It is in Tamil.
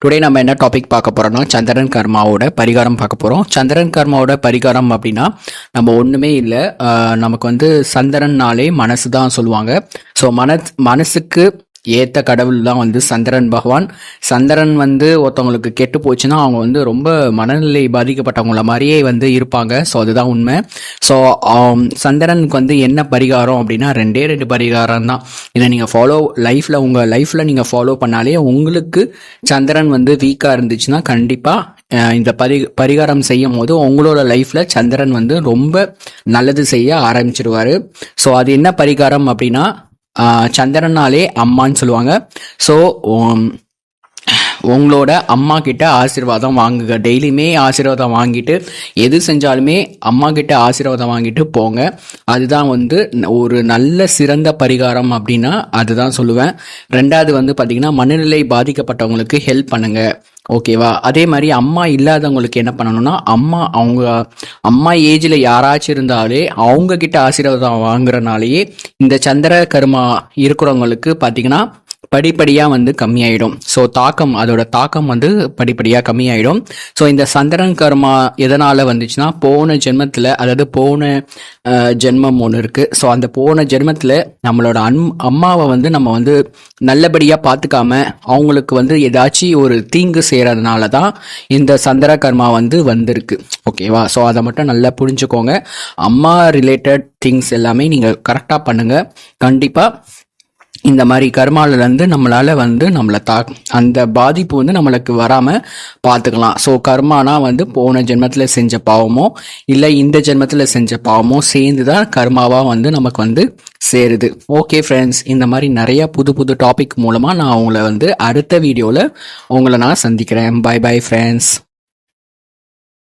டுடே நம்ம என்ன டாபிக் பார்க்க போறோம்னா சந்திரன் கர்மாவோட பரிகாரம் பார்க்க போறோம். சந்திரன் கர்மாவோட பரிகாரம் அப்படின்னா நம்ம ஒண்ணுமே இல்லை. நமக்கு வந்து சந்திரன்னாலே மனசு தான் சொல்லுவாங்க. ஸோ மனசுக்கு ஏத்த கடவுள் தான் வந்து சந்திரன் பகவான். சந்திரன் வந்து ஒருத்தவங்களுக்கு கெட்டு போச்சுன்னா அவங்க வந்து ரொம்ப மனநிலை பாதிக்கப்பட்டவங்கள மாதிரியே வந்து இருப்பாங்க. ஸோ அதுதான் உண்மை. ஸோ சந்திரனுக்கு வந்து என்ன பரிகாரம் அப்படின்னா ரெண்டு பரிகாரம் தான். இதை நீங்கள் உங்கள் லைஃப்பில் நீங்கள் ஃபாலோ பண்ணாலே உங்களுக்கு சந்திரன் வந்து வீக்காக இருந்துச்சுன்னா கண்டிப்பாக இந்த பரிகாரம் செய்யும் போது உங்களோட லைஃப்ல சந்திரன் வந்து ரொம்ப நல்லது செய்ய ஆரம்பிச்சிருவாரு. ஸோ அது என்ன பரிகாரம் அப்படின்னா சந்திரனாலே அம்மான்னு சொல்லுவாங்க. ஸோ உங்களோட அம்மா கிட்ட ஆசீர்வாதம் வாங்குங்க. டெய்லியுமே ஆசீர்வாதம் வாங்கிட்டு எது செஞ்சாலுமே அம்மா கிட்ட ஆசீர்வாதம் வாங்கிட்டு போங்க. அதுதான் வந்து ஒரு நல்ல சிறந்த பரிகாரம் அப்படின்னா அதுதான் சொல்லுவேன். ரெண்டாவது வந்து பார்த்தீங்கன்னா மனநிலை பாதிக்கப்பட்டவங்களுக்கு ஹெல்ப் பண்ணுங்க. ஓகேவா? அதே மாதிரி அம்மா இல்லாதவங்களுக்கு என்ன பண்ணணும்னா அம்மா ஏஜில் யாராச்சும் இருந்தாலே அவங்க கிட்ட ஆசீர்வாதம் வாங்குறனாலேயே இந்த சந்திர கர்மா இருக்கிறவங்களுக்கு பார்த்தீங்கன்னா படிப்படியாக வந்து கம்மியாயிடும். ஸோ அதோட தாக்கம் வந்து படிப்படியாக கம்மியாயிடும். ஸோ இந்த சந்திரன் கர்மா எதனால் வந்துச்சுன்னா போன ஜென்மத்தில், அதாவது போன ஜென்மம் ஒன்று இருக்குது. ஸோ அந்த போன ஜென்மத்தில் நம்மளோட அம்மாவை வந்து நம்ம வந்து நல்லபடியாக பார்த்துக்காம அவங்களுக்கு வந்து ஏதாச்சும் ஒரு தீங்கு செய்கிறதுனால தான் இந்த சந்திர கர்மா வந்து வந்திருக்கு. ஓகேவா? ஸோ அதை மட்டும் நல்லா புரிஞ்சுக்கோங்க. அம்மா ரிலேட்டட் திங்ஸ் எல்லாமே நீங்கள் கரெக்டாக பண்ணுங்கள். கண்டிப்பாக இந்த மாதிரி கர்மாவிலேருந்து நம்மளால் வந்து அந்த பாதிப்பு வந்து நம்மளுக்கு வராமல் பார்த்துக்கலாம். ஸோ கர்மானா வந்து போன ஜென்மத்தில் செஞ்ச பாவமோ இல்லை இந்த ஜென்மத்தில் செஞ்ச பாவமோ சேர்ந்து தான் கர்மாவாக வந்து நமக்கு வந்து சேருது. ஓகே ஃப்ரெண்ட்ஸ், இந்த மாதிரி நிறைய புது டாபிக் மூலமாக நான் உங்களை வந்து அடுத்த வீடியோவில் உங்களை நான் சந்திக்கிறேன். Bye friends.